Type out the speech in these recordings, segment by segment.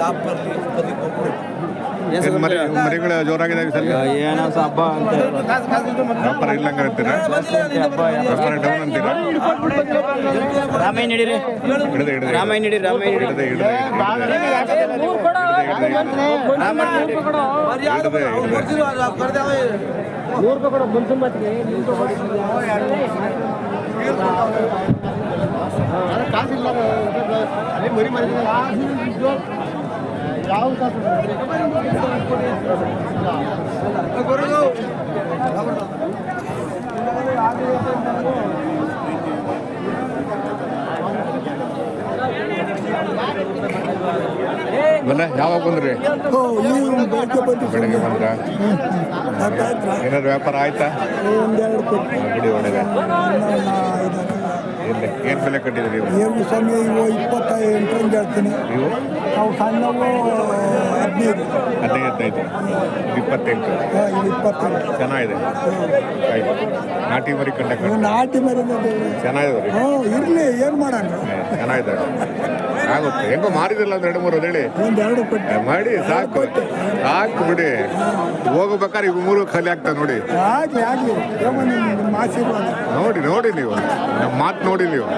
ಲಾಭ ಬರಲಿ ಮರಿಗಳು ಜೋರಾಗಿದೆ ಸರ್. ಏನೋ ಹಬ್ಬ ಅಂತ ವ್ಯಾಪಾರ ಇಲ್ಲಂಗ ಅಂತೀರಾ? ವ್ಯಾಪಾರ ಡೌನ್ ಅಂತೀರಾ? ರಾಮಾಯಣ ನಡೀರಿ, ರಾಮಾಯಣ ನಡೀರಿ, ರಾಮಾಯಣ ಕಾಸಿಲ್ಲ ಮರಿ ಮರಿ ಯಾವ ಯಾವಾಗ ಬಂದ್ರಿ? ಬೆಳಗ್ಗೆ ಬಂದ್ರ? ಏನಾದ್ರು ವ್ಯಾಪಾರ ಆಯ್ತಾ? ಬಿಡಿ ಒಳಗೆ ಏನ್ ಬೆಲೆ ಕಟ್ಟಿದ್ರಿ ನೀವು? ಏನು ಸಮಯ ಇವು 28 ಹೇಳ್ತೀನಿ. ನೀವು ನಾವು ಸಣ್ಣವು 15 15 28 ಚೆನ್ನಾಗಿದೆ. ಆಯ್ತು. ನಾಟಿ ಮರಿ ಕಂಡ ನಾಟಿ ಮರಿ ಚೆನ್ನಾಗಿದೆ. ಇರ್ಲಿ ಏನು ಮಾಡೋಣ, ಚೆನ್ನಾಗಿದೆ. ಆಗುತ್ತೆ ಹೆಂಗೋ ಮಾರಿದಿಲ್ಲ ಅಂದ್ರೆ 2-3 ಹೇಳಿ ಮಾಡಿ ಸಾಕು ಸಾಕು ಬಿಡಿ. ಹೋಗ್ಬೇಕಾದ್ರೆ ಈಗ 3 ಖಾಲಿ ಆಗ್ತದೆ ನೋಡಿ. ಆಗ್ಲಿ ಆಗ್ಲಿ ನೋಡಿ ನೋಡಿ ನೀವು ನಮ್ಮ ಮಾತು ನೋಡಿ ನೀವು.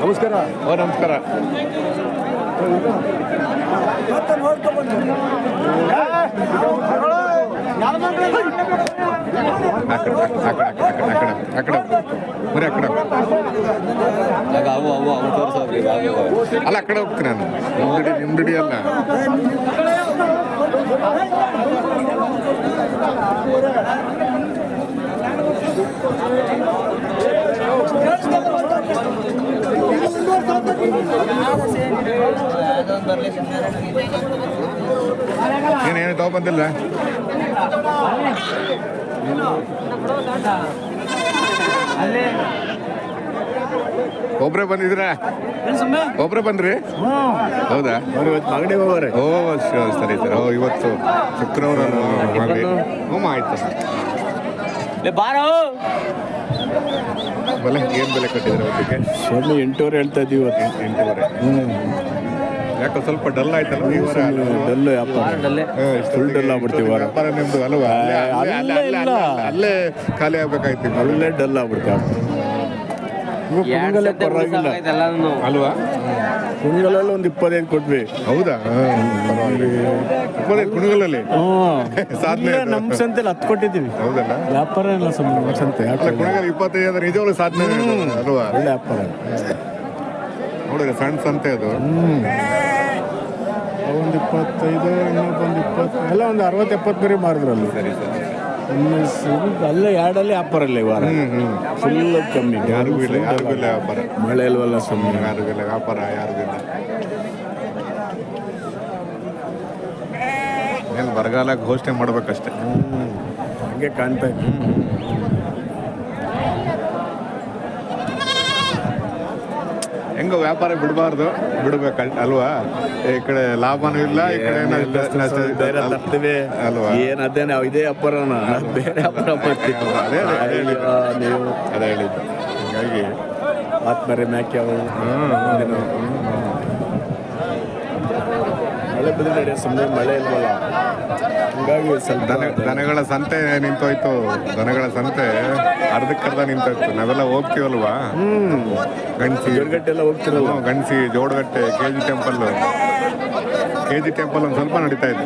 ನಮಸ್ಕಾರ. ನಮಸ್ಕಾರ. ಅಲ್ಲ ಆ ಕಡೆ ಹೋಗ್ತೀನಿ ನಾನು. ನಿಮ್ದಿಡಿ ಅಲ್ಲ. ಏನೇನು ತಗೊಬಂದಿಲ್ಲ? ಒಬ್ರೇ ಬಂದಿದ್ದೀರಾ? ಒಬ್ರೇ ಬಂದ್ರಿ? ಹೌದಾ? ಮಗಡೆ ಹೋಗೋರೆ. ಓ ಸರಿ ಸರ್. ಇವತ್ತು ಶುಕ್ರವಾರ. ಆಯ್ತು ಬಾರೋ. ಬೆಲೆ ಏನು ಬೆಲೆ ಕಟ್ಟಿದ್ರೆ ಅವತ್ತಿಗೆ? 8 ಹೇಳ್ತಾ ಇದ್ದೀವಿ ಇವತ್ತು. 8 ಯಾಕೆ ಸ್ವಲ್ಪ ಡಲ್ ಆಯ್ತಲ್ಲ ಈ ವಾರ? ಡಲ್ ವ್ಯಾಪಾರ, ಫುಲ್ ಡಲ್ ಆಗ್ಬಿಡ್ತೀವಿ ವಾರ. ವ್ಯಾಪಾರ ನಿಮ್ದು ಅಲ್ವಾ? ಅಲ್ಲೇ ಖಾಲಿ ಆಗ್ಬೇಕಾಯ್ತು. ಅಲ್ಲೇ ಡಲ್ ಆಗ್ಬಿಡ್ತೀವಿ. ಕುಣಗಲೇ ಪರವಾಗಿಲ್ಲ ಅಲ್ವಾ? ಕುಣಗಲಲ್ಲಿ ಒಂದು 25 ಕೊಟ್ವಿ. ಹೌದಾ? 25 ಕುಣಗಲಲ್ಲಿ ಸಾಧನೆ. ನಮ್ಮ ಸಂತೆಲಿ 10 ಕೊಟ್ಟಿದ್ದೀವಿ. ಹೌದಲ್ಲ? ವ್ಯಾಪಾರ ಇಲ್ಲ ಸುಮ್ಮನೆ ಸಂತೆ. ಕುಣಗಲ್ 25 ಅಂದ್ರೆ ನಿಜವಾಗ್ಲೂ ಸಾಧನೆ ಅಲ್ವಾ? ಒಳ್ಳೆ ವ್ಯಾಪಾರ ನೋಡಿದ್ರೆ ಸಣ್ಣ ಸಂತೆ ಅದು. ಒಂದು 25, ಇನ್ನೊಂದು 20, ಎಲ್ಲ ಒಂದು 60-70 ಬರೀ ಮಾರಿದ್ರಲ್ಲ. ಸರಿ ಸರಿ. ಅಲ್ಲೇ ಎರಡಲ್ಲಿ ವ್ಯಾಪಾರ ಇಲ್ಲ ಈ ವಾರ. ಫುಲ್ ಕಮ್ಮಿ. ಯಾರಿಗೂ ಇಲ್ಲ ವ್ಯಾಪಾರ. ಮಳೆ ಇಲ್ವಲ್ಲ ಸುಮ್ಮನೆ. ಯಾರಿಗೂ ಇಲ್ಲ ವ್ಯಾಪಾರ, ಯಾರಿಗೂ ಇಲ್ಲ. ಏನು ಬರಗಾಲ ಘೋಷಣೆ ಮಾಡ್ಬೇಕಷ್ಟೆ. ಹಂಗೆ ಕಾಣ್ತಾ ಇತ್ತು. ಹೆಂಗೋ ವ್ಯಾಪಾರ ಬಿಡಬಾರ್ದು, ಬಿಡ್ಬೇಕು ಅಲ್ವಾ? ಈ ಕಡೆ ಲಾಭನೂ ಇಲ್ಲ, ಈ ಕಡೆ ಬೇರೆ ತರ್ತೀವಿ ಅಲ್ವಾ? ಏನು ಅದೇ ನಾವು ಇದೇ ವ್ಯಾಪಾರನ ಬೇರೆ ವ್ಯಾಪಾರ ಮಾಡ್ತೀವಿ. ನೀವು ಅದೇ ಹೇಳಿದ್ದು. ಹೀಗಾಗಿ ಆತ್ಮರೆ ಮ್ಯಾಕೆ ಅವು ಮಳೆ ಬಂದು ನಡೆಯೋ ಸುಮ್ಮನೆ ಮಳೆ ಇಲ್ವಲ್ಲ, ಹಂಗಾಗಿ ಸ್ವಲ್ಪ ದನಗಳ ಸಂತೆ ನಿಂತೋಯ್ತು. ದನಗಳ ಸಂತೆ ಅರ್ಧಕ್ಕರ್ಧ ನಿಂತೋಯ್ತು. ನಾವೆಲ್ಲ ಹೋಗ್ತೀವಲ್ವಾ? ಗಣಸಿ ಜೋಡಗಟ್ಟೆಲ್ಲ ಹೋಗ್ತಿರಲ್ಲ. ಗಣಸಿ, ಜೋಡಗಟ್ಟೆ, KG ಟೆಂಪಲ್ ಒಂದು ಸ್ವಲ್ಪ ನಡೀತಾ ಇತ್ತು.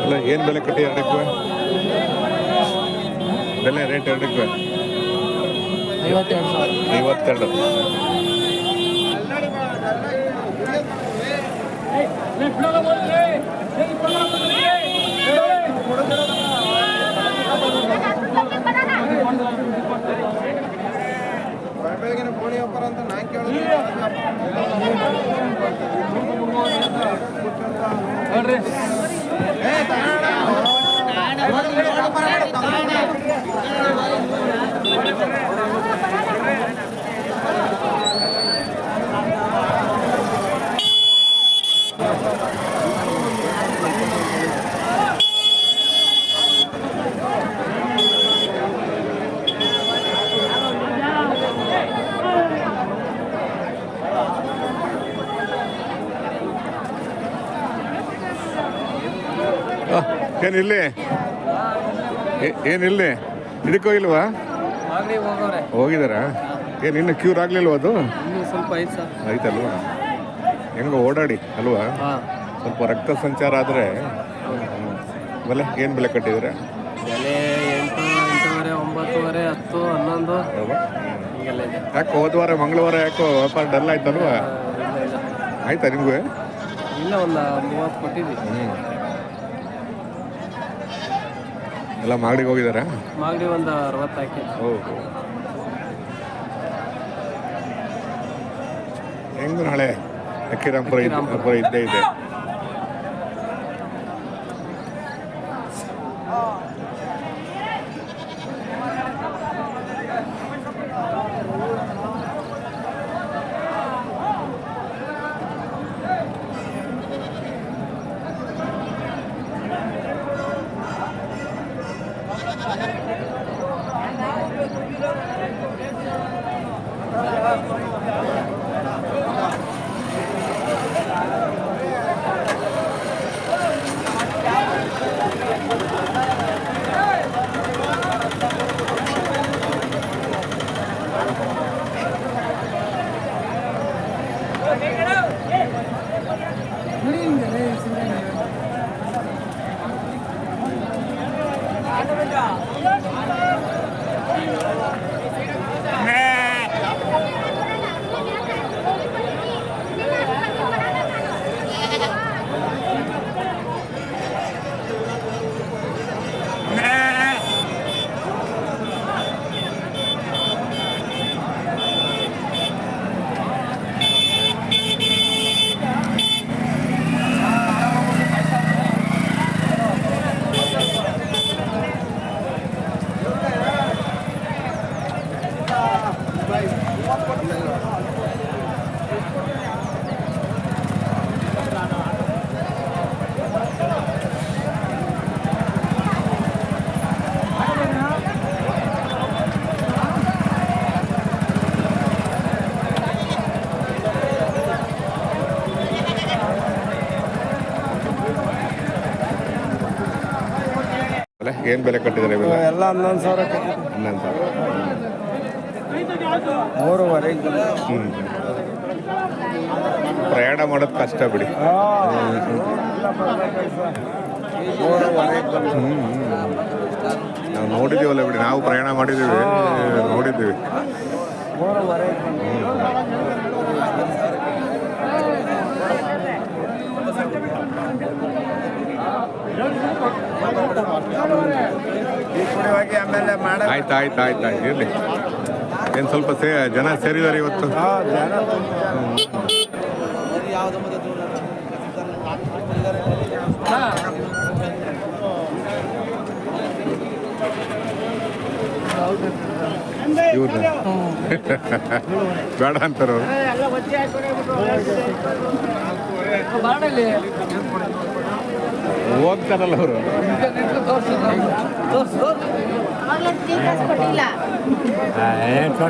ಅಲ್ಲ ಏನು ಬೆಲೆ ಕಟ್ಟಿ ಎರಡಕ್ಕೂ ಬೆಲೆ ರೇಟ್ ಎರಡಕ್ಕೂ 52. ಏನಿಲ್ಲಿ ಏನಿಲ್ಲಿ ಇದಕ್ಕೆ ಹೋಗಿಲ್ವಾ? ಹೋಗಿದಾರಾ? ಏನು ಇನ್ನು ಕ್ಯೂರ್ ಆಗ್ಲಿಲ್ವಾ? ಅದು ಸ್ವಲ್ಪ ಐತಲ್ವಾ? ಹೆಂಗೋ ಓಡಾಡಿ ಅಲ್ವಾ? ಸ್ವಲ್ಪ ರಕ್ತ ಸಂಚಾರ ಆದರೆ ಬೆಲೆ ಏನು ಬೆಲೆ ಕಟ್ಟಿದ್ರೆ? ಬೆಲೆ 8, 8:30, 9:30, 10, 11 ಹಿಂಗೆಲ್ಲ ಇದೆ. ಯಾಕೆ ಹೋದ್ವಾರ ಮಂಗಳವಾರ ಯಾಕೋ ವ್ಯಾಪಾರ ಡಲ್ ಆಯ್ತಲ್ವಾ? ಆಯ್ತಾ ನಿಮಗೂ? ಇಲ್ಲ, ಒಂದು 30 ಕೊಟ್ಟಿದ್ವಿ. ಎಲ್ಲ ಮಾಗಡಿಗೆ ಹೋಗಿದಾರಾ? ಮಾಗಡಿ ಒಂದು 60 ಹಾಕಿ. ಓಹೋ, ಹೆಂಗು ನಾಳೆ ಅಕ್ಕಿರಾಂಪುರ ಇದ್ದೇ ಇದೆ. ಏನು ಬೆಲೆ ಕಟ್ಟಿದ್ದಾರೆ ಇವೆಲ್ಲ? ಎಲ್ಲ 11,000 11,000. 3,500. ಪ್ರಯಾಣ ಮಾಡೋದು ಕಷ್ಟ ಬಿಡಿ. ನಾವು ನೋಡಿದ್ದೀವಲ್ಲ ಬಿಡಿ, ನಾವು ಪ್ರಯಾಣ ಮಾಡಿದ್ದೀವಿ, ನೋಡಿದ್ದೀವಿ. ಆಯ್ತು ಆಯ್ತು ಆಯ್ತು ಆಯ್ತು ಇರಲಿ. ಏನು ಸ್ವಲ್ಪ ಜನ ಸೇರಿದ್ದಾರೆ ಇವತ್ತು. ಇವ್ರನ್ನ ಬೇಡ ಅಂತಾರ ಹೋಗ್ತಾರಲ್ಲ ಅವರು. ಆಯ್ತು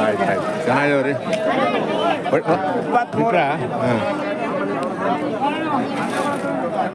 ಆಯ್ತು ಆಯ್ತು ಚೆನ್ನಾಗಿದವ್ರಿ. ಹಾಂ